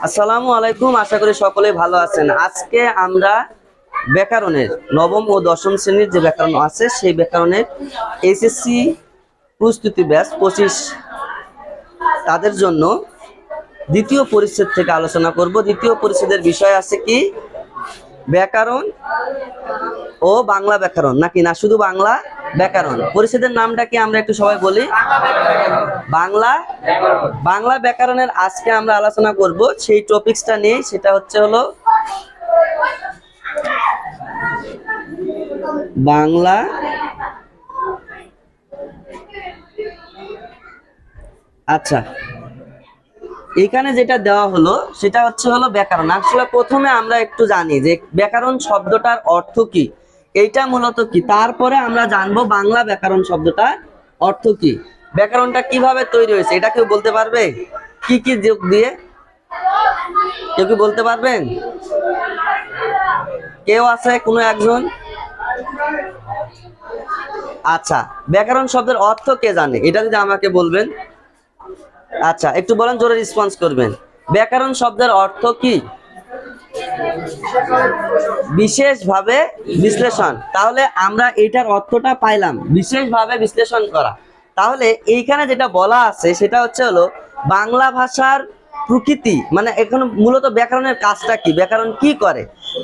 আসসালামু আলাইকুম, আশা করি সকলে ভালো আছেন। আজকে আমরা ব্যাকরণের নবম ও দশম শ্রেণীর যে ব্যাকরণ আছে সেই ব্যাকরণের এইচএসসি প্রস্তুতি ব্যাচ 25 তাদের জন্য দ্বিতীয় পরিচ্ছেদ থেকে আলোচনা করব। দ্বিতীয় পরিচ্ছেদের বিষয় আছে কি ব্যাকরণ ও বাংলা ব্যাকরণ, নাকি না শুধু বাংলা ব্যাকরণ। পরিচ্ছেদের নামটা কি আমরা একটু সবাই বলি, বাংলা ব্যাকরণের আজকে আমরা আলোচনা করব সেই টপিকসটা নিয়ে, সেটা হলো বাংলা আচ্ছা, এখানে যেটা দেওয়া হলো সেটা হলো ব্যাকরণ। আসলে প্রথমে আমরা একটু জানি যে ব্যাকরণ শব্দটার অর্থ কি, এইটা মূলত কি, তারপরে আমরা জানবো বাংলা ব্যাকরণ শব্দটার অর্থ কি, ব্যাকরণটা কিভাবে তৈরি হয়েছে। এটা কেউ বলতে পারবে? কি কি যোগ দিয়ে কেউ কি বলতে পারবেন? কেউ আছে কোনো একজন? আচ্ছা, ব্যাকরণ শব্দের অর্থ কে জানে, এটা যদি আমাকে বলবেন। আচ্ছা, একটু বলেন, জোরে রেসপন্স করবেন। ব্যাকরণ শব্দের অর্থ কি? বিশেষভাবে বিশ্লেষণ। তাহলে আমরা এটার অর্থটা পাইলাম, বিশেষভাবে বিশ্লেষণ করা। তাহলে এইখানে যেটা বলা আছে সেটা হলো বাংলা ভাষার প্রকৃতি, মানে এখন মূলত ব্যাকরণের কাজটা কি, ব্যাকরণ কি করে,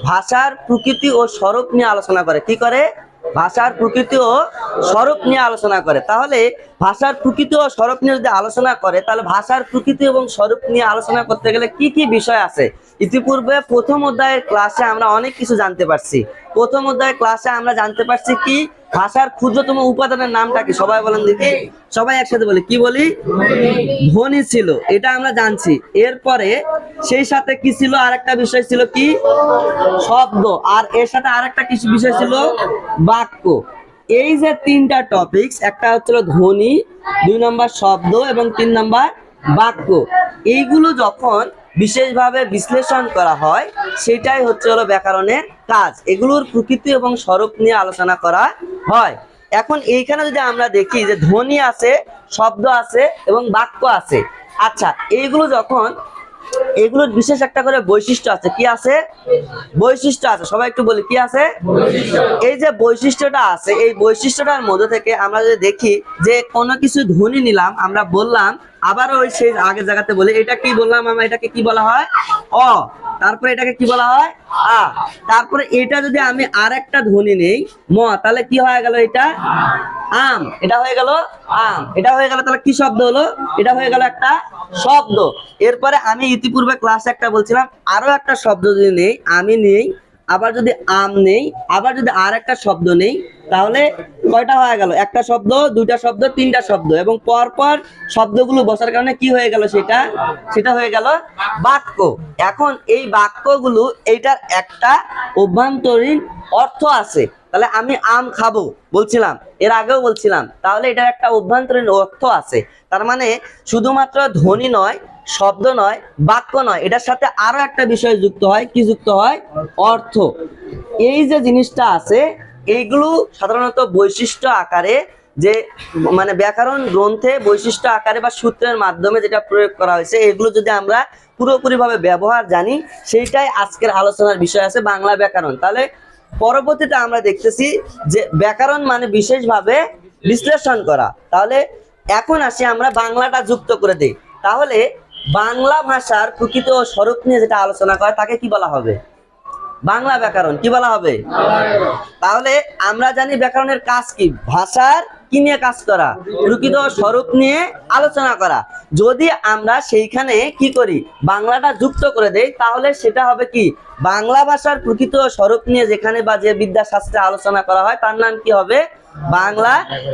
ভাষার প্রকৃতি ও স্বরূপ নিয়ে আলোচনা করে। কি করে? ভাষার প্রকৃতি ও স্বরূপ নিয়ে আলোচনা করে। তাহলে ভাষার প্রকৃতি ও স্বরূপ নিয়ে যদি আলোচনা করে, তাহলে ভাষার প্রকৃতি এবং স্বরূপ নিয়ে আলোচনা করতে গেলে কি কি বিষয় আছে। ইতিপূর্বে প্রথম অধ্যায়ের ক্লাসে আমরা অনেক কিছু জানতে পারছি। প্রথম অধ্যায়ের ক্লাসে আমরা জানতে পারছি কি ভাষার ক্ষুদ্রতম উপাদানের নামটা কি, সবাই বলেন দেখি, সবাই একসাথে বলি, কি বলি? ধ্বনি ছিল, এটা আমরা জানছি। এরপরে সেই সাথে কি ছিল, আরেকটা বিষয় ছিল কি শব্দ, আর এর সাথে আরেকটা কিছু বিষয় ছিল বাক্য। এই যে তিনটা টপিকস, একটা হচ্ছিল ধ্বনি, 2 নম্বর শব্দ এবং 3 নম্বর বাক্য, এইগুলো যখন বিশেষভাবে বিশ্লেষণ করা হয় সেটাই হলো ব্যাকরণের কাজ। এগুলোর প্রকৃতি এবং স্বরূপ নিয়ে আলোচনা করা হয়। এখন এইখানে যদি আমরা দেখি যে ধ্বনি আছে, শব্দ আছে এবং বাক্য আছে। আচ্ছা, এইগুলো যখন, এগুলোর বিশেষ একটা করে বৈশিষ্ট্য আছে। কি আছে? বৈশিষ্ট্য আছে। সবাই একটু বলি, কি আছে? এই যে বৈশিষ্ট্যটা আছে, এই বৈশিষ্ট্যটার মধ্যে থেকে আমরা যদি দেখি যে কোনো কিছু ধ্বনি নিলাম, আমরা বললাম, আবার ওই সেই আগের জায়গাতে বলি, এটা কি বললাম আমরা, এটাকে কি বলা হয়? অ। তারপরে এটাকে কি বলা হয়? আ। তারপরে এটা যদি আমি আর একটা ধ্বনি নেই, ম, তাহলে কি হয়ে গেল? এটা আম। এটা হয়ে গেল আম। এটা হয়ে গেল, তাহলে কি শব্দ হলো? এটা হয়ে গেল একটা শব্দ। এরপরে আমি ইতিপূর্বে ক্লাসে একটা বলছিলাম, আরো একটা শব্দ যদি নেই, আমি নেই, আবার যদি আম নেই, আবার যদি আর একটা শব্দ নেই, তাহলে কয়টা হয়ে গেল? একটা শব্দ, দুইটা শব্দ, তিনটা শব্দ, এবং পরপর শব্দগুলো বসার কারণে কি হয়ে গেল? সেটা হয়ে গেল বাক্য। এখন এই বাক্যগুলো, এইটার একটা অভ্যন্তরীণ অর্থ আছে। তাহলে আমি আম খাবো বলছিলাম, এর আগেও বলছিলাম, তাহলে এটার একটা অভ্যন্তরীণ অর্থ আছে। তার মানে শুধুমাত্র ধ্বনি নয়, শব্দ নয়, বাক্য নয়, এটার সাথে আরো একটা বিষয় যুক্ত হয়। কি যুক্ত হয়? অর্থ। এই যে জিনিসটা আছে, এইগুলো সাধারণত বৈশিষ্ট্য আকারে, যে মানে ব্যাকরণ গ্রন্থে বৈশিষ্ট্য আকারে বা সূত্রের মাধ্যমে যেটা প্রয়োগ করা হয়েছে, এগুলো যদি আমরা পুরোপুরিভাবে ব্যবহার জানি, সেইটাই আজকের আলোচনার বিষয় আছে, বাংলা ব্যাকরণ। তাহলে পরবর্তীতে আমরা দেখতেছি যে ব্যাকরণ মানে বিশেষভাবে বিশ্লেষণ করা। তাহলে এখন আসি আমরা বাংলাটা যুক্ত করে দিই। তাহলে বাংলা ভাষার প্রকৃত স্বরূপ নিয়ে যেটা আলোচনা করে তাকে কি বলা হবে? বাংলা ব্যাকরণ। কি বলা হবে? তাহলে আমরা জানি ব্যাকরণের কাজ কি, ভাষার কি নিয়ে কাজ করা, প্রকৃত স্বরূপ নিয়ে আলোচনা করা। যদি আমরা সেইখানে কি করি, বাংলাটা যুক্ত করে দেই, তাহলে সেটা হবে কি বাংলা ভাষার প্রকৃত স্বরূপ নিয়ে যেখানে বা যে বিদ্যাশাস্ত্রে আলোচনা করা হয় তার নাম কি হবে? বাংলা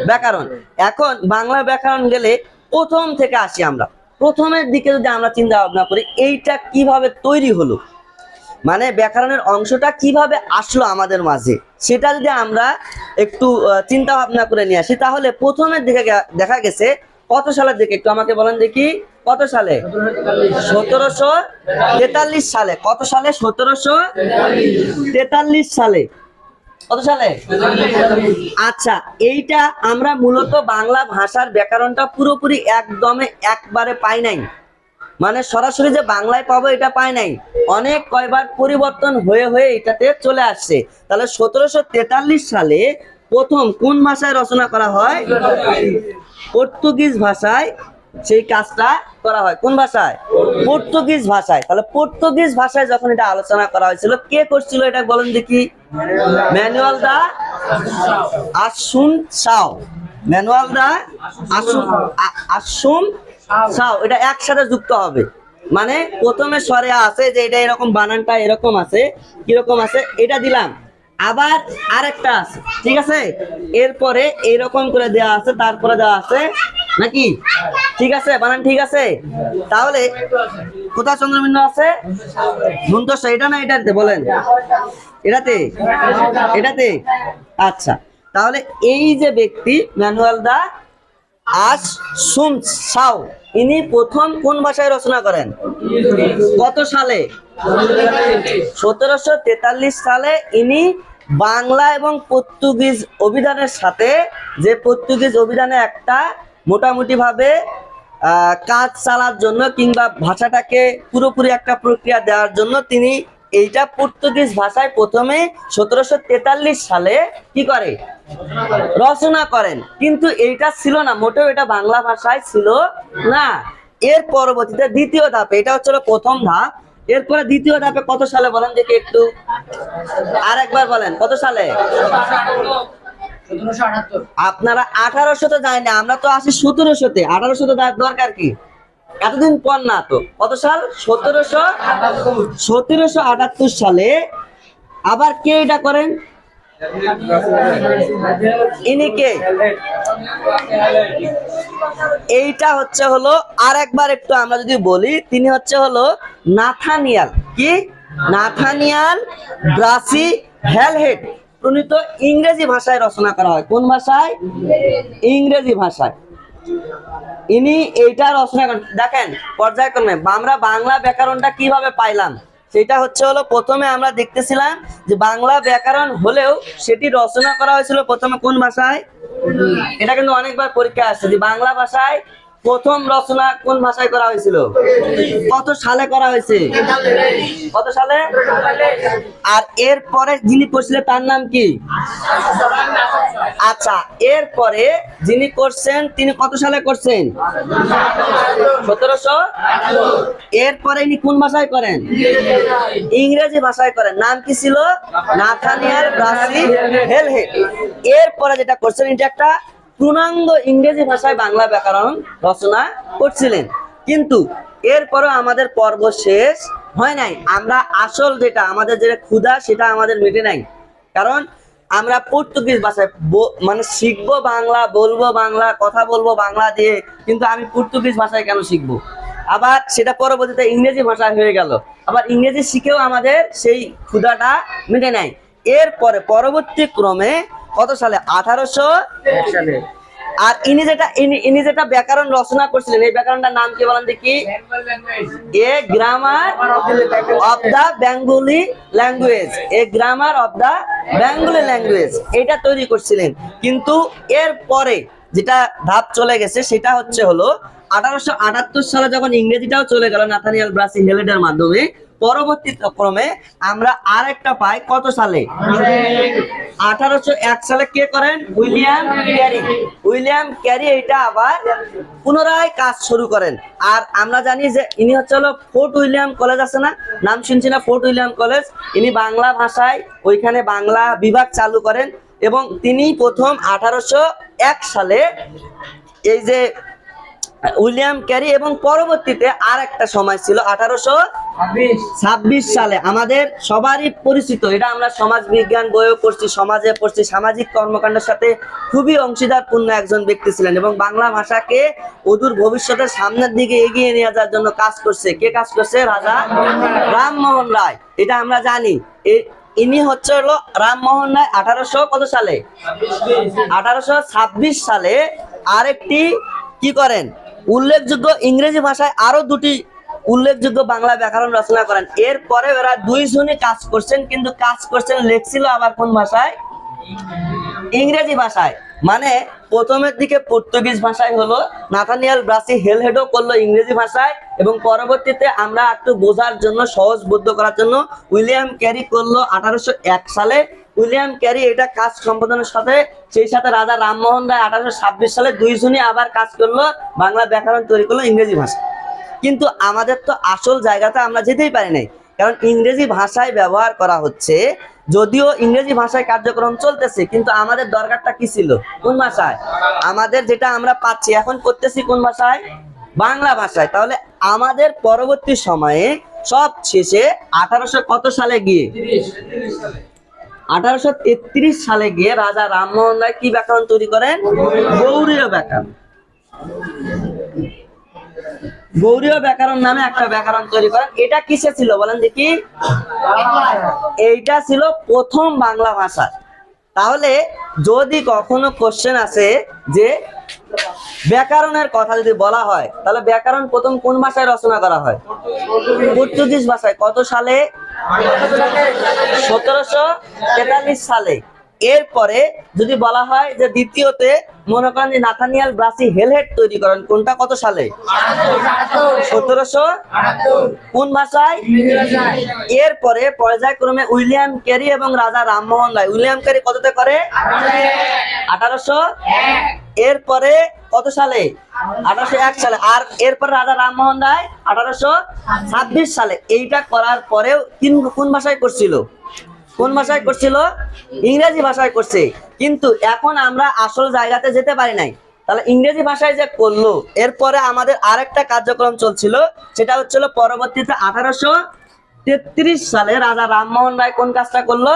ব্যাকরণ। এখন বাংলা ব্যাকরণ গেলে প্রথম থেকে আসি আমরা, প্রথমের দিকে যদি আমরা চিন্তা ভাবনা করি এইটা কিভাবে তৈরি হলো, মানে ব্যাকরণের অংশটা কিভাবে আসলো আমাদের মাঝে, সেটা যদি আমরা একটু চিন্তা ভাবনা করে নিয়ে আসি, তাহলে প্রথমের দিকে দেখা গেছে কত সালের দিকে, একটু আমাকে বলেন দেখি, কত সালে? 1743 সালে। কত সালে? 1743 সালে। কত সালে? আচ্ছা, এইটা আমরা মূলত বাংলা ভাষার ব্যাকরণটা পুরোপুরি একদমে একবারে পাই নাই। মানে সরাসরি যে বাংলায় পাবো এটা পায় নাই, অনেক কয়বার পরিবর্তন হয়ে হয়ে এটাতে চলে আসছে। তাহলে 1743 সালে প্রথম কোন ভাষায় রচনা করা হয়? পর্তুগিজ ভাষায় সেই কাজটা করা হয়। কোন ভাষায়? পর্তুগিজ ভাষায়। তাহলে পর্তুগিজ ভাষায় যখন এটা আলোচনা করা হয়েছিল, কে করছিল এটা বলেন দেখি? ম্যানুয়েল দা আসুনসাও। ম্যানুয়েল দা আসুনসাও, এটা একসাথে যুক্ত হবে। মানে প্রথমে স্বরে আছে যে এটা এরকম, বানানটা এরকম আছে, কিরকম আছে এটা দিলাম, আবার আরেকটা আছে, ঠিক আছে, এরপরে এরকম করে দেওয়া আছে, তারপরে দেওয়া আছে নাকি? ঠিক আছে, বানান ঠিক আছে। তাহলে কোথায় চন্দ্রবিন্দু আছে? মুন্তসা, এটা না এটাতে বলেন? এটাতে, এটাতে। আচ্ছা, তাহলে এই যে ব্যক্তি ম্যানুয়েল দা আসুনসাও, ইনি প্রথম কোন ভাষায় রচনা করেন? কত সালে? 1743 সালে ইনি বাংলা এবং পর্তুগিজ অভিধানের সাথে, যে পর্তুগিজ অভিধানে একটা মোটামুটি ভাবে কাজ চালার জন্য কিংবা ভাষাটাকে পুরোপুরি একটা প্রক্রিয়া দেওয়ার জন্য তিনি এইটা পর্তুগিজ ভাষায় প্রথমে 1743 সালে কি করে? রচনা করেন। কিন্তু এইটা ছিল না মোটেও, এটা বাংলা ভাষায় ছিল না। এর পরবর্তীতে দ্বিতীয় ধাপে, এটা হচ্ছে প্রথম ধাপ, এরপরে দ্বিতীয় ধাপে কত সালে বলেন দেখি একটু, আর একবার বলেন কত সালে? আপনারা 1800 যায় না, আমরা তো আসি 1700-তে। 1800-তে দরকার কি, এতদিন পর না তো। কত সাল? 1778 সালে। আবার কে এটা করেন? ইনি কে? এইটা হচ্ছে হলো, আর একবার একটু আমরা যদি বলি, তিনি হচ্ছে হলো নাথানিয়াল। কি? নাথানিয়াল ব্রাসি হেলহেড প্রণীত ইংরেজি ভাষায় রচনা করা হয়। কোন ভাষায়? ইংরেজি ভাষায়। ইনি এইটা রচনা করেন। দেখেন পর্যায়ক্রমে আমরা বাংলা ব্যাকরণটা কিভাবে পাইলাম, সেটা হচ্ছে হলো প্রথমে আমরা দেখতেছিলাম যে বাংলা ব্যাকরণ হলেও সেটি রচনা করা হয়েছিল প্রথমে কোন ভাষায়? এটা কিন্তু অনেকবার পরীক্ষা আসছে যে বাংলা ভাষায় প্রথম রচনা কোন ভাষায় করা হয়েছিল, কত সালে করা হয়েছে, কত সালে? আর এরপরে যিনি করছিলেন তার নাম কি? আচ্ছা, এরপরে যিনি করছেন তিনি কত সালে করছেন? 1700। এরপরে ইনি কোন ভাষায় করেন? ইংরেজি ভাষায় করেন। নাম কি ছিল? Nathaniel Brassey Halhed. এরপরে যেটা করছেন, এটা একটা পূর্ণাঙ্গ ইংরেজি ভাষায় বাংলা ব্যাকরণ রচনা করছিলেন। কিন্তু এরপরে আমাদের পর্ব শেষ হয় নাই। আমরা আসল যেটা আমাদের যেটা ক্ষুধা, সেটা আমাদের মেটে নাই। কারণ আমরা পর্তুগিজ ভাষায় মানে শিখবো বাংলা, বলবো বাংলা, কথা বলবো বাংলা দিয়ে, কিন্তু আমি পর্তুগিজ ভাষায় কেন শিখবো? আবার সেটা পরবর্তীতে ইংরেজি ভাষায় হয়ে গেল, আবার ইংরেজি শিখেও আমাদের সেই ক্ষুধাটা মেটে নাই। এরপরে পরবর্তী ক্রমে কত সালে? 1801 সালে। আর ইনি যেটা ব্যাকরণ রচনা করছিলেন, এই ব্যাকরণটার নাম কি বলেন দেখি? A grammar of the Bengali language. A grammar of the Bengali language, এটা তৈরি করছিলেন। কিন্তু এর পরে যেটা ধাপ চলে গেছে, সেটা হচ্ছে হলো 1878 সালে যখন ইংরেজিটাও চলে গেল নাথানিয়াল ব্রাসি হেলহেডের মাধ্যমে, পরবর্তী ক্রমে আমরা আরেকটা পাই কত সালে? 1801 সালে কে করেন? William carry. উইলিয়াম ক্যারি এটা আবার পুনরায় কাজ শুরু করেন। আর আমরা জানি যে ইনি হচ্ছে হলো ফোর্ট উইলিয়াম কলেজ আছে না, নাম শুনছি না, ফোর্ট উইলিয়াম কলেজ। ইনি বাংলা ভাষায় ওইখানে বাংলা বিভাগ চালু করেন এবং তিনি প্রথম 1801 সালে এই যে উইলিয়াম ক্যারি, এবং পরবর্তীতে আর একটা সময় ছিল 1826 সালে, আমাদের সবারই পরিচিত, এটা আমরা সমাজ বিজ্ঞান বইও পড়ছি, সমাজে পড়ছি, সামাজিক কর্মকাণ্ডের সাথে খুবই অংশীদারপূর্ণ একজন ব্যক্তি ছিলেন এবং বাংলা ভাষাকে অদূর ভবিষ্যতের সামনের দিকে এগিয়ে নিয়ে যাওয়ার জন্য কাজ করছে। কে কাজ করছে? রাজা রামমোহন রায়। এটা আমরা জানি। ইনি হচ্ছে হলো রামমোহন রায়। 1800 কত সালে? 1826 সালে আরেকটি কি করেন? উল্লেখযোগ্য ইংরেজি ভাষায় আরো দুটি উল্লেখযোগ্য বাংলা ব্যাকরণ রচনা করেন। এরপরে ওরা দুইজনই কাজ করছেন, কিন্তু কাজ করছেন লেখছিল আবার কোন ভাষায়? ইংরেজি ভাষায়, মানে প্রথমের দিকে পর্তুগিজ ভাষায় হলো, নাথানিয়েল ব্রাসি হেলহেডও করলো ইংরেজি ভাষায়, এবং পরবর্তীতে আমরা একটু বোঝার জন্য, সহজবোধ্য করার জন্য উইলিয়াম ক্যারি করলো 1801 সালে। উইলিয়াম ক্যারি এটা কাজ সম্পাদনের সাথে, সেই সাথে রাজা রামমোহন রায় 1826 সালে, দুইজনই আবার কাজ করলো, বাংলা ব্যাকরণ তৈরি করলো ইংরেজি ভাষা। কিন্তু আমাদের তো আসল জায়গাতে আমরা যেতেই পারি নাই, কারণ ইংরেজি ভাষায় ব্যবহার করা হচ্ছে। যদিও ইংরেজি ভাষায় কার্যক্রম চলতেছে, কিন্তু আমাদের দরকারটা কি ছিল? কোন ভাষায়? আমাদের যেটা আমরা পাচ্ছি এখন করতেছি কোন ভাষায়? বাংলা ভাষায়। তাহলে আমাদের পরবর্তী সময়ে সব শেষে 1800 কত সালে গিয়ে, 1833 সালে গিয়ে রাজা রামমোহন রায় কি ব্যাকরণ তৈরি করেন? গৌড়ীয় ব্যাকরণ। গৌড়ীয় ব্যাকরণ নামে একটা ব্যাকরণ তৈরি করেন। এটা কিসে ছিল বলেন দেখি? এইটা ছিল প্রথম বাংলা ভাষা। তাহলে যদি কখনো কোশ্চেন আসে যে ব্যাকরণের কথা যদি বলা হয়, তাহলে ব্যাকরণ প্রথম কোন ভাষায় রচনা করা হয়? পর্তুগিজ ভাষায়। কত সালে? 1743 সালে। এরপরে যদি বলা হয় যে দ্বিতীয়তে, মনে করেন যে নাথানিয়েল ব্রাসি হেলহেড তৈরি করেন, কোনটা কত সালে? 1700। কোন ভাষায়? এরপরে পর্যায়ক্রমে উইলিয়াম ক্যারি এবং রাজা রামমোহন রায়। উইলিয়াম ক্যারি কততে করে? 1800। এরপরে কত সালে? 1801 সালে। আর এরপর রাজা রামমোহন রায় 1826 সালে। এইটা করার পরেও কোন ভাষায় করছিল? কোন ভাষায় করছিল? ইংরেজি ভাষায় করছে। কিন্তু এখন আমরা আসল জায়গাতে যেতে পারি নাই, তাহলে ইংরেজি ভাষায় যে করলো, এরপরে আমাদের আরেকটা কার্যক্রম চলছিল, সেটা হচ্ছিল পরবর্তীতে 1833 সালে রাজা রামমোহন রায় কোন কাজটা করলো?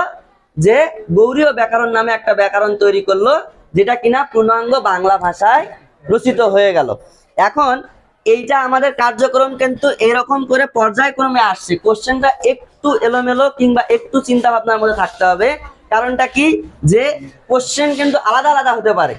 যে গৌড়ীয় ব্যাকরণ নামে একটা ব্যাকরণ তৈরি করলো, যেটা কিনা পূর্ণাঙ্গ বাংলা ভাষায় রচিত হয়ে গেল। এখন এইটা আমাদের কার্যক্রম কিন্তু এরকম করে পর্যায়ক্রমে আসছে। কোশ্চেনটা একটু এলোমেলো কিংবা একটু চিন্তা ভাবনার মধ্যে থাকতে হবে। কারণটা কি? যে কোশ্চেন কিন্তু আলাদা আলাদা হতে পারে।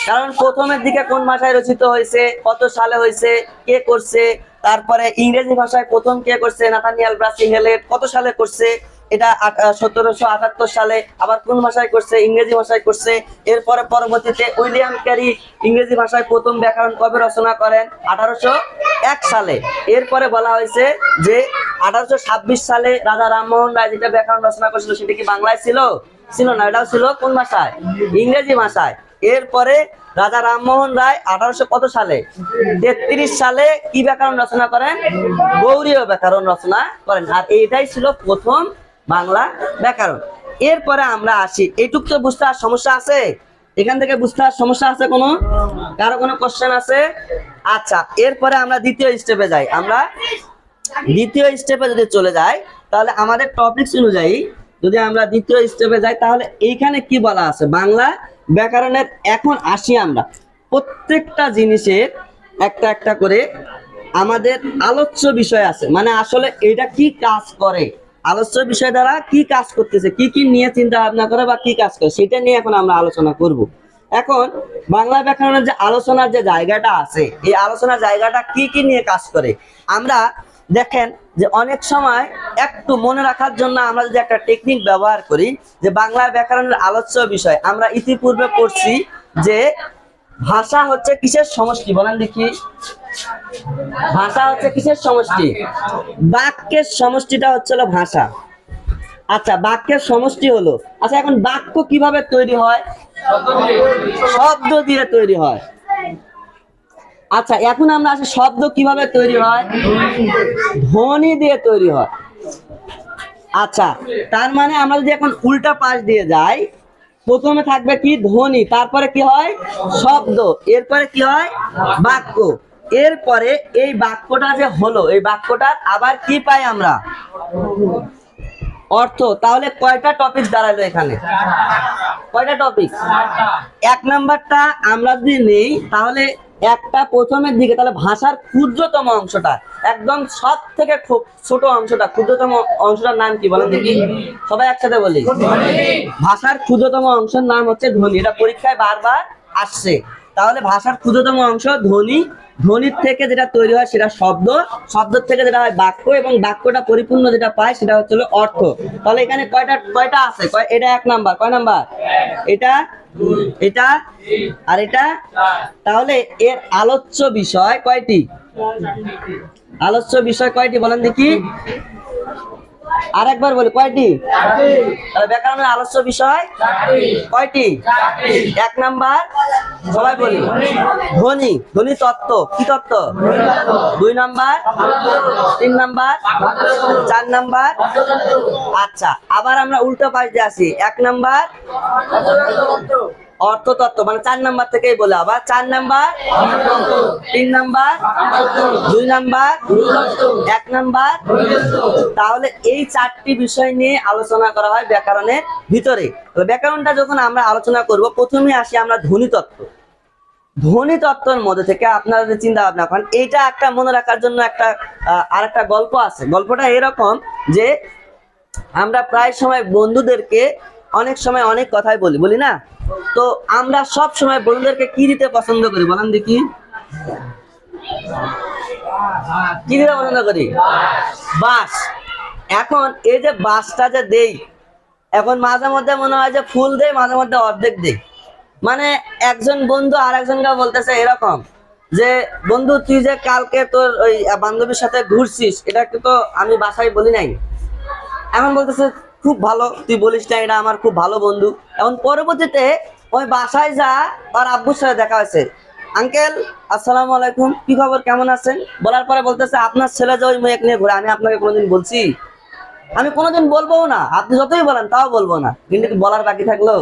কারণ প্রথমের দিকে কোন ভাষায় রচিত হয়েছে, কত সালে হয়েছে, কে করছে, তারপরে ইংরেজি ভাষায় প্রথম কে করছে, নাথানিয়েল ব্রাসি হেলহেড কত সালে করছে, এটা 1778 সালে। আবার কোন ভাষায় করছে? ইংরেজি ভাষায় করছে। এরপরে পরবর্তীতে উইলিয়াম ক্যারি ইংরেজি ভাষায় প্রথম ব্যাকরণ কবে রচনা করেন? 1801 সালে। এরপরে বলা হয়েছে যে 1826 সালে রাজা রামমোহন রায় যেটা ব্যাকরণ রচনা করেছিল, সেটা কি বাংলায় ছিল? ছিল না, এটাও ছিল কোন ভাষায়? ইংরেজি ভাষায়। এরপরে রাজা রামমোহন রায় 1800 কত সালে? 33 সালে কি ব্যাকরণ রচনা করেন? গৌড়ীয় ব্যাকরণ রচনা করেন। আর এইটাই ছিল প্রথম বাংলা ব্যাকরণ। এরপরে আমরা আসি, এইটুক তো বুঝতে আর সমস্যা আছে? এখান থেকে বুঝতে আর সমস্যা আছে কোনো? কারো কোনো কোশ্চেন আছে? আচ্ছা, এরপরে আমরা দ্বিতীয় স্টেপে যাই। আমরা দ্বিতীয় স্টেপে যদি চলে যাই, তাহলে আমাদের টপিকস অনুযায়ী যদি আমরা দ্বিতীয় স্টেপে যাই, তাহলে এইখানে কি বলা আছে বাংলা ব্যাকরণের। এখন আসি আমরা প্রত্যেকটা জিনিসের একটা একটা করে আমাদের আলোচ্য বিষয় আছে, মানে আসলে এটা কি কাজ করে, আলোচ্য বিষয় দ্বারা কি কাজ করতেছে, কি কি নিয়ে চিন্তা ভাবনা করে বা কি কাজ করে, সেটা নিয়ে এখন আমরা আলোচনা করব। এখন বাংলা ব্যাকরণের যে আলোচনার যে জায়গাটা আছে, এই আলোচনার জায়গাটা কি কি নিয়ে কাজ করে, আমরা দেখেন যে অনেক সময় একটু মনে রাখার জন্য আমরা যদি একটা টেকনিক ব্যবহার করি, যে বাংলা ব্যাকরণের আলোচ্য বিষয় আমরা ইতিপূর্বে পড়ছি যে ভাষা হচ্ছে কিসের সমষ্টি? বলেন দেখি, ভাষা হচ্ছে কিসের সমষ্টি? বাক্যের সমষ্টিটা হচ্ছিল ভাষা। আচ্ছা, বাক্যের সমষ্টি হলো। আচ্ছা, এখন বাক্য কিভাবে তৈরি হয়? শব্দ দিয়ে তৈরি হয়। আচ্ছা, এখন আমরা আসি শব্দ কিভাবে তৈরি হয়? ধ্বনি দিয়ে তৈরি হয়। আচ্ছা, তার মানে আমরা যদি এখন উল্টা পাশ দিয়ে যাই, প্রথমে থাকবে কি? ধ্বনি, তারপরে কি হয়? শব্দ, এরপরে কি হয়? বাক্য। এরপরে এই বাক্যটা যে হলো, এই বাক্যটার আবার কি পাই আমরা? অর্থ। তাহলে কয়টা টপিক দাঁড়ালো এখানে? কয়টা টপিক? এক নাম্বারটা আমরা যদি নেই, তাহলে একটা প্রথমের দিকে, তাহলে ভাষার ক্ষুদ্রতম অংশটা, একদম সব থেকে ছোট অংশটা, ক্ষুদ্রতম অংশটার নাম কি বলেন দেখি? সবাই একসাথে বলি, ভাষার ক্ষুদ্রতম অংশের নাম হচ্ছে ধ্বনি। এটা পরীক্ষায় বারবার আসছে। তাহলে ভাষার ক্ষুদ্রতম অংশ ধ্বনি, ধ্বনির থেকে যেটা তৈরি হয় সেটা শব্দ, শব্দ থেকে যেটা হয় বাক্য, এবং বাক্যটা পরিপূর্ণ যেটা পায় সেটা হচ্ছে হলো অর্থ। তাহলে এখানে কয়টা কয়টা আছে? এটা 1 নাম্বার। কয় নাম্বার? এটা, এটা আর এটা। তাহলে এর আলোচ্য বিষয় কয়টি? আলোচ্য বিষয় কয়টি বলেন দেখি? আরেকবার বলি, কয়টি? তাহলে ব্যাকরণের আলোচ্য বিষয় কয়টি? 1 নাম্বার, সবাই বলি ধ্বনি, ধ্বনি তত্ত্ব। কি তত্ত্ব? 2 নাম্বার, 3 নাম্বার, 4 নাম্বার। আচ্ছা, আবার আমরা উল্টো পাশ দিয়ে আসি। 1 নাম্বার অর্থতত্ত্ব, মানে 4 নাম্বার থেকেই বলে আবার 4 নাম্বার, 3 নাম্বার, 2 নাম্বার, 1 নাম্বার। তাহলে এই 4টি বিষয় নিয়ে আলোচনা করা হয় ব্যাকরণের ভিতরে। ব্যাকরণটা যখন আমরা আলোচনা করব, প্রথমে আসি আমরা ধ্বনিতত্ত্ব। ধ্বনিতত্ত্বের মধ্যে থেকে আপনারা যে চিন্তা ভাবনা করেন, এইটা একটা মনে রাখার জন্য একটা আরেকটা গল্প আছে। গল্পটা এরকম যে আমরা প্রায় সময় বন্ধুদেরকে অনেক সময় অনেক কথাই বলি না? তো আমরা সব সময় বন্ধুদেরকে কি দিতে পছন্দ করি বলেন দেখি? কি দিতে পছন্দ করি? বাঁশ। এখন এই যে বাঁশটা যে দেই, এখন মাঝে মধ্যে মনে হয় যে ফুল দেই, মাঝে মধ্যে অর্ধেক দেই। মানে একজন বন্ধু আর একজনকে বলতেছে এরকম যে, বন্ধু তুই যে কালকে তোর ওই বান্ধবীর সাথে ঘুরছিস, এটা তো আমি বাসায় বলি নাই। এখন বলতেছে খুব ভালো তুই বলিস না, এটা আমার খুব ভালো বন্ধু। এখন পরবর্তীতে ওই বাসায় যা আর আব্বুর সাথে দেখা হয়েছে, আঙ্কেল আসসালামু আলাইকুম, কি খবর, কেমন আছেন? বলার পরে বলতেছে আপনার ছেলে যে ওই মেয়ে নিয়ে ঘুরে, আমি আপনাকে কোনোদিন বলছি? আমি কোনোদিন বলবো না, আপনি যতই বলেন তাও বলবো না। কিন্তু বলার বাকি থাকলো,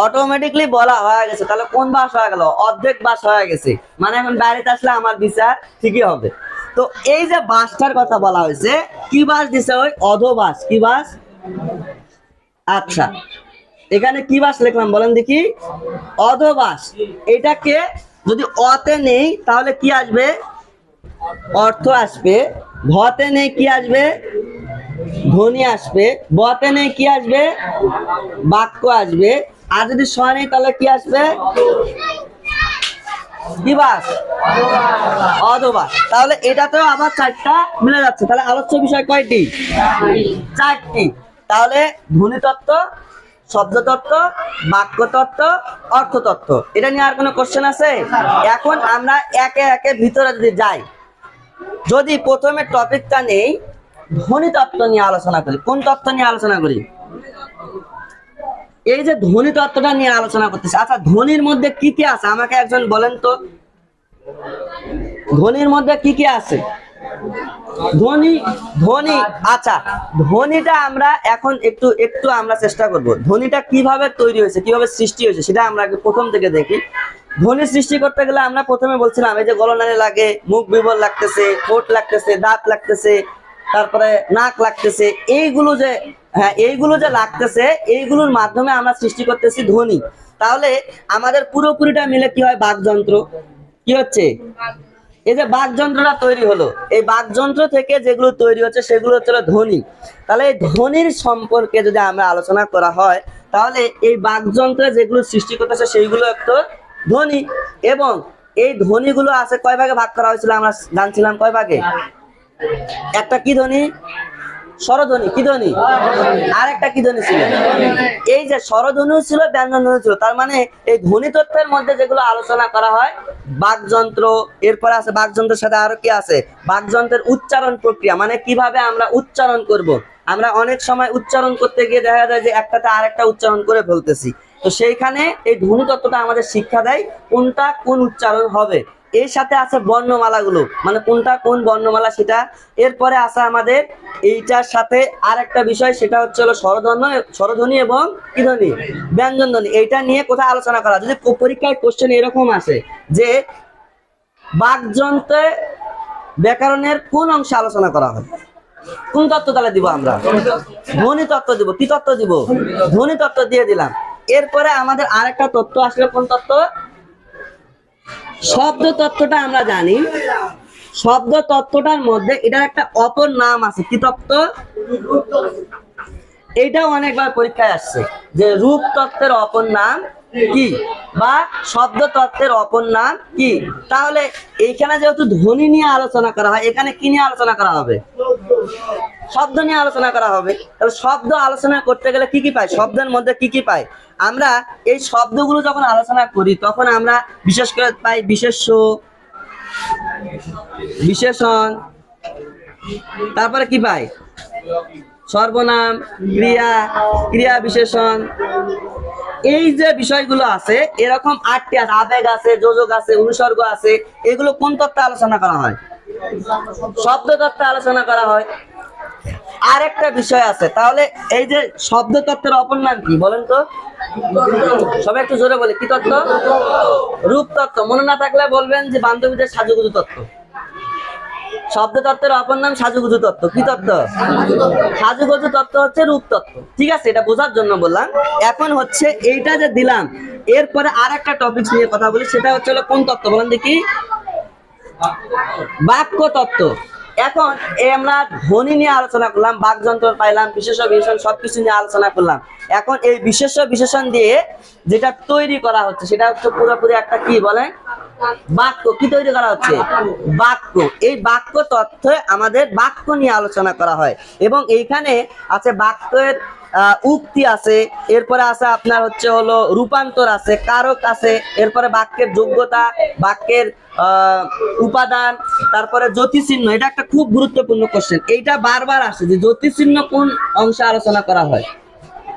অটোমেটিকলি বলা হয়ে গেছে। তাহলে কোন বাস হয়ে গেল? অর্ধেক বাস হয়ে গেছে। মানে এখন বাড়িতে আসলে আমার বিচার ঠিকই হবে। তো এই যে বাসটার কথা বলা হয়েছে, কি বাস দিছে? ওই অধবাস। কি বাস? আচ্ছা, এখানে কি বাস লিখলাম বলেন দেখি? অধবাস। এটাকে যদি অতে নেই তাহলে কি আসবে? অর্থ আসবে। ভতে নেই কি আসবে? ধ্বনি আসবে। বতে নেই কি আসবে? বাক্য আসবে। আর যদি স নেই তাহলে কি আসবে? কি বাস? অধবাস। তাহলে এটাতেও আবার 4টা মিলে যাচ্ছে। তাহলে আলোচ্য বিষয় কয়টি? 4টি। তাহলে ধ্বনিতত্ত্ব, শব্দতত্ত্ব, বাক্যতত্ত্ব, অর্থতত্ত্ব। এটা নিয়ে আর কোনো কোশ্চেন আছে? এখন আমরা একে একে ভিতরে যদি যাই, যদি প্রথমে টপিকটা নেই, ধ্বনিতত্ত্ব নিয়ে আলোচনা করি। কোন তত্ত্ব নিয়ে আলোচনা করি? এই যে ধ্বনি তত্ত্বটা নিয়ে আলোচনা করতেছে। আচ্ছা, ধ্বনির মধ্যে কি কি আছে আমাকে একজন বলেন তো? ধ্বনির মধ্যে কি কি আছে? ধ্বনি, ধ্বনি। আচ্ছা, ধ্বনিটা আমরা এখন একটু একটু আমরা চেষ্টা করব ধ্বনিটা কিভাবে তৈরি হয়েছে, কিভাবে সৃষ্টি হয়েছে সেটা আমরা প্রথম থেকে দেখি। ধ্বনি সৃষ্টি করতে গেলে আমরা প্রথমে বলছিলাম এই যে গলনালী লাগে, মুখ বিবর লাগতেছে, ঠোঁট লাগতেছে, দাঁত লাগতেছে, তারপরে নাক লাগতেছে। এইগুলো যে এইগুলো যে লাগতেছে, এইগুলোর মাধ্যমে আমরা সৃষ্টি করতেছি ধ্বনি। তাহলে আমাদের পুরোপুরিটা মিলে কি হয়? বাকযন্ত্র। কি হচ্ছে? এই যে বাকযন্ত্রটা তৈরি হলো, এই বাকযন্ত্র থেকে যেগুলো তৈরি হচ্ছে সেগুলো হচ্ছে ধ্বনি। তাহলে এই ধ্বনির সম্পর্কে যদি আমরা আলোচনা করা হয়, তাহলে এই বাকযন্ত্রে যেগুলো সৃষ্টি করতেছে সেইগুলো একটা ধ্বনি। এবং এই ধ্বনিগুলো আছে কয় ভাগে ভাগ করা হয়েছিল আমরা জানছিলাম? কয় ভাগে? একটা কি ধ্বনি? স্বরধ্বনি। কি ধ্বনি? আর একটা কি ধ্বনি ছিল? এই যে স্বরধ্বনি ছিল, ব্যঞ্জন ধ্বনি ছিল। তার মানে এই ধ্বনি তত্ত্বের মধ্যে যেগুলো আলোচনা করা হয়, বাকযন্ত্র, এরপরে আছে বাকযন্ত্রের সাথে আরো কি আছে? বাকযন্ত্রের উচ্চারণ প্রক্রিয়া, মানে কিভাবে আমরা উচ্চারণ করব। আমরা অনেক সময় উচ্চারণ করতে গিয়ে দেখা যায় যে একটাতে আরেকটা উচ্চারণ করে ফেলতেছি। তো সেইখানে এই ধ্বনি তত্ত্বটা আমাদের শিক্ষা দেয় কোনটা কোন উচ্চারণ হবে। এর সাথে আছে বর্ণমালাগুলো, মানে কোনটা কোন বর্ণমালা সেটা। এরপরে আছে আমাদের এইটার সাথে আর একটা বিষয়, সেটা হচ্ছে হলো স্বরধ্বনি এবং কি ধ্বনি? ব্যঞ্জন ধ্বনি। এইটা নিয়ে কোথায় আলোচনা করা? যদি পরীক্ষায় কোশ্চেন এরকম আসে যে বাকযন্ত্রে ব্যাকরণের কোন অংশে আলোচনা করা হয়, কোন তত্ত্ব তাহলে দিব আমরা? ধ্বনি তত্ত্ব দিব। কি তত্ত্ব দিব? ধ্বনি তত্ত্ব দিয়ে দিলাম। এরপরে আমাদের আরেকটা তত্ত্ব আসলে কোন তত্ত্ব? শব্দ তত্ত্বটা আমরা জানি। শব্দ তত্ত্বটার মধ্যে এটার একটা অপর নাম আছে। কি তত্ত্ব? এইটাও অনেকবার পরীক্ষায় আসছে যে রূপ তত্ত্বের অপর নাম কি, বা শব্দ তত্ত্বের অপর নাম কি। তাহলে এইখানে যেহেতু ধ্বনি নিয়ে আলোচনা করা হয়, এখানে কি নিয়ে আলোচনা করা হবে? শব্দ নিয়ে আলোচনা করা হবে। তাহলে শব্দ আলোচনা করতে গেলে কি কি পাই, শব্দের মধ্যে কি কি পাই? আমরা এই শব্দগুলো যখন আলোচনা করি তখন আমরা বিশেষ করে পাই বিশেষ্য, বিশেষণ, তারপরে কি পাই? সর্বনাম, ক্রিয়া, ক্রিয়া বিশেষণ। এই যে বিষয়গুলো আছে এরকম 8টি আছে, আবেগ আছে, যোজক আছে, অনুসর্গ আছে। এগুলো কোন তত্ত্বে আলোচনা করা হয়? শব্দ তত্ত্বে আলোচনা করা হয়। আরেকটা বিষয় আছে, তাহলে এই যে শব্দ তত্ত্বের অপর নাম কি বলেন তো? সবাই একটু জোরে বলে, কি তত্ত্ব? রূপ তত্ত্ব। মনে না থাকলে বলবেন যে বান্ধবীদের সাজুগুজু তত্ত্ব। শব্দ তত্ত্বের অপর নাম সাজুগুজু তত্ত্ব। কি তত্ত্ব? সাজুগুজু তত্ত্ব হচ্ছে রূপ তত্ত্ব। ঠিক আছে, এটা বোঝার জন্য বললাম। এখন হচ্ছে এইটা যে দিলাম, এরপরে আর একটা টপিক নিয়ে কথা বলি, সেটা হচ্ছে হলো কোন তত্ত্ব বলেন দেখি? বাক্য তত্ত্ব। এখন আমরা ধ্বনি নিয়ে আলোচনা করলাম, বাকযন্ত্র পাইলাম, বিশেষ্য বিশেষণ সবকিছু নিয়ে আলোচনা করলাম। এখন এই বিশেষ্য বিশেষণ দিয়ে যেটা তৈরি করা হচ্ছে সেটা হচ্ছে পুরোপুরি একটা কি বলে? বাক্য। কি তৈরি করা হচ্ছে? বাক্য। এই বাক্য তত্ত্বে আমাদের বাক্য নিয়ে আলোচনা করা হয় এবং এইখানে আছে বাক্যের উক্তি আছে, এরপরে আছে আপনার হচ্ছে হলো রূপান্তর আছে, কারক আছে, এরপরে বাক্যের যোগ্যতা, বাক্যের উপাদান, তারপরে জ্যোতিচিহ্ন। এটা একটা খুব গুরুত্বপূর্ণ কোশ্চেন, এইটা বারবার আসে যে জ্যোতিচিহ্ন কোন অংশে আলোচনা করা হয়।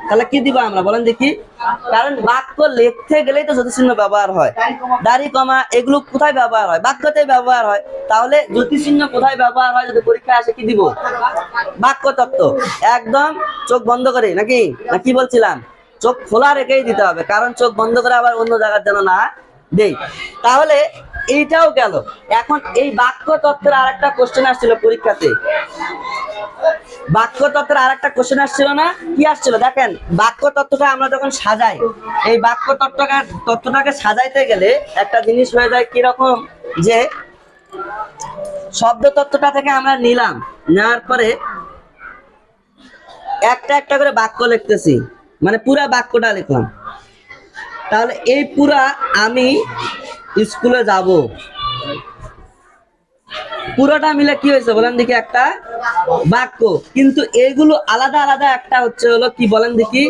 তাহলে কি দিব আমরা বলেন দেখি? কারণ বাক্য লিখতে গেলেই তো জ্যোতিচিহ্ন ব্যবহার হয়, দাড়ি কমা এগুলো কোথায় ব্যবহার হয়? বাক্যতেই ব্যবহার হয়। তাহলে জ্যোতিচিহ্ন কোথায় ব্যবহার হয় যদি পরীক্ষায় আসে, কি দিব? বাক্য তত্ত্ব। একদম চোখ বন্ধ করে, নাকি না কি বলছিলাম? চোখ খোলা রেখেই দিতে হবে, কারণ চোখ বন্ধ করে আবার অন্য জায়গার যেন না দেই। তাহলে এইটাও গেল। এখন এই বাক্য তত্ত্বের আর একটা কোশ্চেন আসছিল পরীক্ষাতে। বাক্য তত্ত্বের আর একটা কোশ্চেন আসছিল না? কি আসছিল দেখেন, বাক্য তত্ত্বটা আমরা যখন সাজাই, এই বাক্য তত্ত্বটাকে সাজাইতে গেলে একটা জিনিস হয়ে যায় কিরকম, যে শব্দ তত্ত্বটা থেকে আমরা নিলাম, নেওয়ার পরে একটা একটা করে বাক্য লিখতেছি, মানে পুরা বাক্যটা লিখলাম। তাহলে এই পুরা আমি স্কুলে যাব, পুরোটা মিলে কি হয়েছে বলেন দেখি? একটা বাক্য। কিন্তু এগুলো আলাদা আলাদা একটা হচ্ছে হলো কি বলেন দেখি?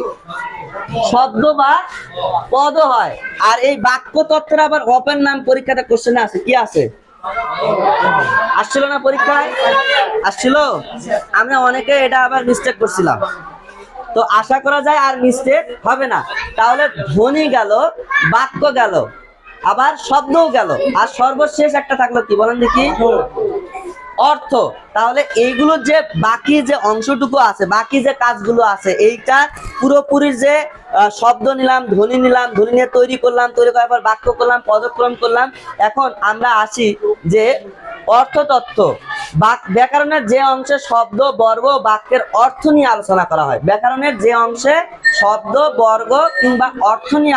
শব্দ বা পদ হয়। আর এই বাক্য তত্ত্বের আবার অপর নাম পরীক্ষাতে কোশ্চেন আছে, কি আছে? আসছিল না পরীক্ষায়? আসছিল। আমরা অনেকে এটা আবার মিস্টেক করছিলাম, তো আশা করা যায় আর মিস্টেক হবে না। তাহলে ধ্বনি গেল, বাক্য গেল, আবার শব্দও গেল, আর সর্বশেষ একটা থাকলো কি বলেন দেখি? অর্থ। তাহলে এইগুলো যে বাকি যে অংশটুকু আছে, বাকি যে কাজগুলো আছে, এইটা পুরোপুরি যে শব্দ নিলাম, ধ্বনি নিলাম, ধ্বনি নিয়ে তৈরি করলাম, তৈরি করার পর বাক্য করলাম, পদক্রম করলাম। এখন আমরা আসি যে অর্থতত্ত্ব। ব্যাকরণের যে অংশে শব্দ, বর্গ, বাক্যের অর্থ নিয়ে আলোচনা করা হয়, ব্যাকরণের যে অংশে শব্দ, বর্গ কিংবা অর্থ নিয়ে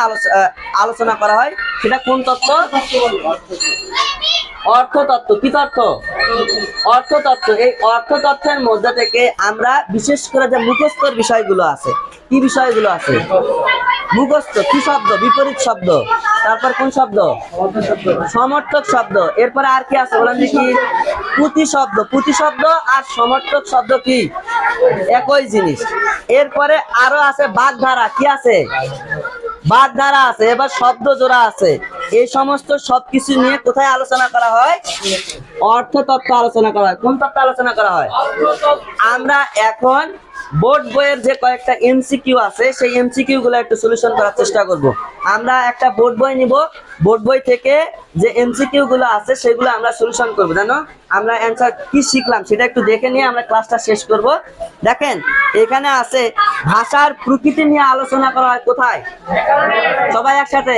আলোচনা করা হয়, সেটা কোন তত্ত্ব? অর্থতত্ত্ব। কি তত্ত্ব? অর্থতত্ত্ব। এই অর্থতত্ত্বের মধ্যে থেকে আমরা বিশেষ করে যে মুখস্থর বিষয়গুলো আছে, কি বিষয়গুলো আছে? মুখস্থ। কি শব্দ? বিপরীত শব্দ। তারপর কোন শব্দ? সমর্থক শব্দ। এরপরে আর কি আছে বলেন দেখি? প্রতিশব্দ। প্রতিশব্দ আর সমর্থক শব্দ কি একই জিনিস। এরপরে আরো আছে বাগধারা। কি আছে? বাগধারা আছে। এবার শব্দ জোড়া আছে। এই সমস্ত সবকিছু নিয়ে কোথায় আলোচনা করা হয়? অর্থতত্ত্ব আলোচনা করা হয়। কোন তত্ত্ব আলোচনা করা হয়? আমরা এখন বোর্ড বইয়ের যে কয়েকটা এমসিকিউ আছে, সেই এমসিকিউ গুলো একটু সলিউশন করার চেষ্টা করব। আমরা একটা বোর্ড বই নিব, বোর্ড বই থেকে যে এমসিকিউ গুলো আছে সেগুলো আমরা সলিউশন করব। জানো আমরা অ্যান্সার কি শিখলাম সেটা একটু দেখে নিয়ে আমরা ক্লাসটা শেষ করব। দেখেন এখানে আছে ভাষার প্রকৃতি নিয়ে আলোচনা করা হয় কোথায়? সবাই একসাথে।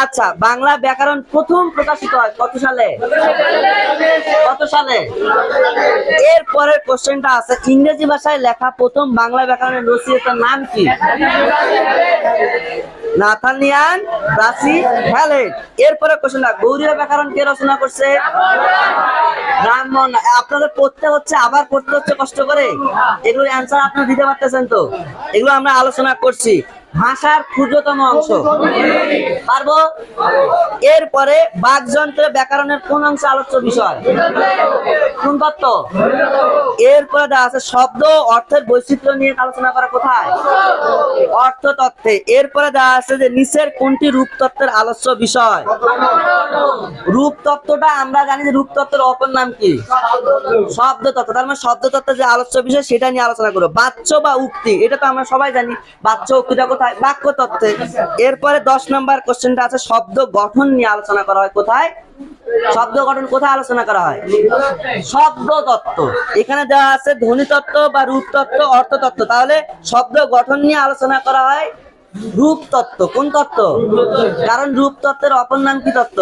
আচ্ছা, বাংলা ব্যাকরণ প্রথম প্রকাশিত হয় কত সালে? কত সালে? এর পরের কোশ্চেনটা আছে ইংরেজি ভাষায় লেখা প্রথম বাংলা ব্যাকরণের রচয়িতার নাম কি? Nathaniel Brassey halide. এরপরে কোশ্চেনটা গৌড়ীয় ব্যাকরণ কে রচনা করছে? ব্রাহ্মণ। আপনাদের পড়তে হচ্ছে, আবার পড়তে হচ্ছে কষ্ট করে, এগুলোর অ্যান্সার আপনারা দিতে পারতেছেন তো? এগুলো আমরা আলোচনা করছি। ভাষার ক্ষুদ্রতম অংশ? পারবো। এরপরে বাকযন্ত্রে ব্যাকরণের কোন অংশ আলোচ্য বিষয়? কোন তত্ত্ব? এরপরে দেওয়া আছে শব্দ অর্থের বৈচিত্র্য নিয়ে আলোচনা করা কোথায়? অর্থতত্ত্বে। এরপরে দেওয়া আছে যে নিচের কোনটি রূপতত্ত্বের আলোচ্য বিষয়? রূপতত্ত্বটা আমরা জানি যে রূপতত্ত্বের অপর নাম কি? শব্দতত্ত্ব। তার মানে শব্দতত্ত্বের যে আলোচ্য বিষয় সেটা নিয়ে আলোচনা করবো। বাচ্য বা উক্তি, এটা তো আমরা সবাই জানি। বাচ্য উক্তিটা কোথায়? বাক্যতত্ত্বে। এরপরে 10 নম্বর কোশ্চেনটা আছে শব্দ গঠন নিয়ে আলোচনা করা হয় কোথায়? শব্দ গঠন কোথায় আলোচনা করা হয়? শব্দতত্ত্ব। এখানে দেওয়া আছে ধ্বনিতত্ত্ব বা রূপতত্ত্ব, অর্থতত্ত্ব। তাহলে শব্দ গঠন নিয়ে আলোচনা করা হয় রূপতত্ত্ব। কোন তত্ত্ব? কারণ রূপতত্ত্বের অপর নাম কি তত্ত্ব?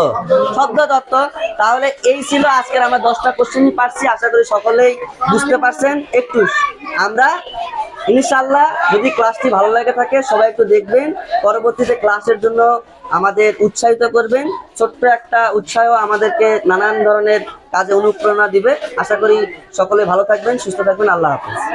শব্দতত্ত্ব। তাহলে এই ছিল আজকের আমরা 10টা কোশ্চেন পারছি। আশা করি সকলেই বুঝতে পারছেন। একটু আমরা ইনশাআল্লাহ যদি ক্লাসটি ভালো লাগে থাকে সবাই একটু দেখবেন, পরবর্তীতে ক্লাসের জন্য আমাদের উৎসাহিত করবেন। ছোট্ট একটা উৎসাহ আমাদেরকে নানান ধরনের কাজে অনুপ্রেরণা দিবে। আশা করি সকলে ভালো থাকবেন, সুস্থ থাকবেন। আল্লাহ হাফেজ।